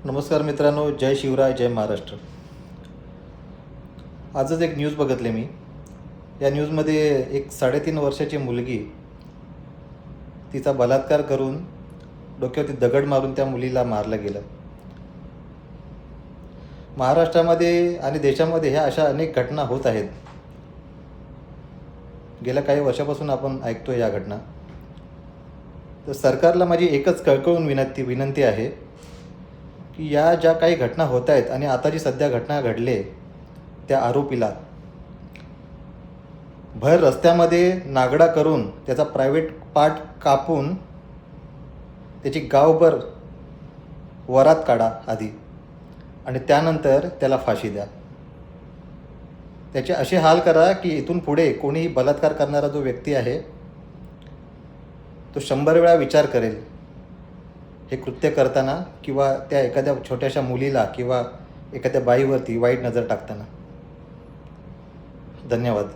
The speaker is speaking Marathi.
नमस्कार मित्रांनो, जय शिवराय, जय महाराष्ट्र. आजच एक न्यूज बघितली मी. या न्यूजमध्ये एक 3.5 वर्षाची मुलगी, तिचा बलात्कार करून डोक्यावरती दगड मारून त्या मुलीला मारलं गेलं. महाराष्ट्रामध्ये आणि देशामध्ये ह्या अशा अनेक घटना होत आहेत. गेल्या काही वर्षापासून आपण ऐकतो या घटना. तर सरकारला माझी एकच कळकळून विनंती आहे की या ज्या काही घटना होत आहेत आणि आता जी सध्या घटना घडली, त्या आरोपीला भर रस्त्यामध्ये नागडा करून त्याचा प्रायव्हेट पार्ट कापून त्याची गावभर वरात काढा आधी, आणि त्यानंतर त्याला फाशी द्या. त्याचे असे हाल करा की इथून पुढे कोणीही बलात्कार करणारा जो व्यक्ती आहे तो 100 वेळा विचार करेल हे कृत्य करताना, किंवा त्या एखाद्या छोट्याशा मुलीला किंवा एखाद्या बाईवरती वाईट नजर टाकताना. धन्यवाद.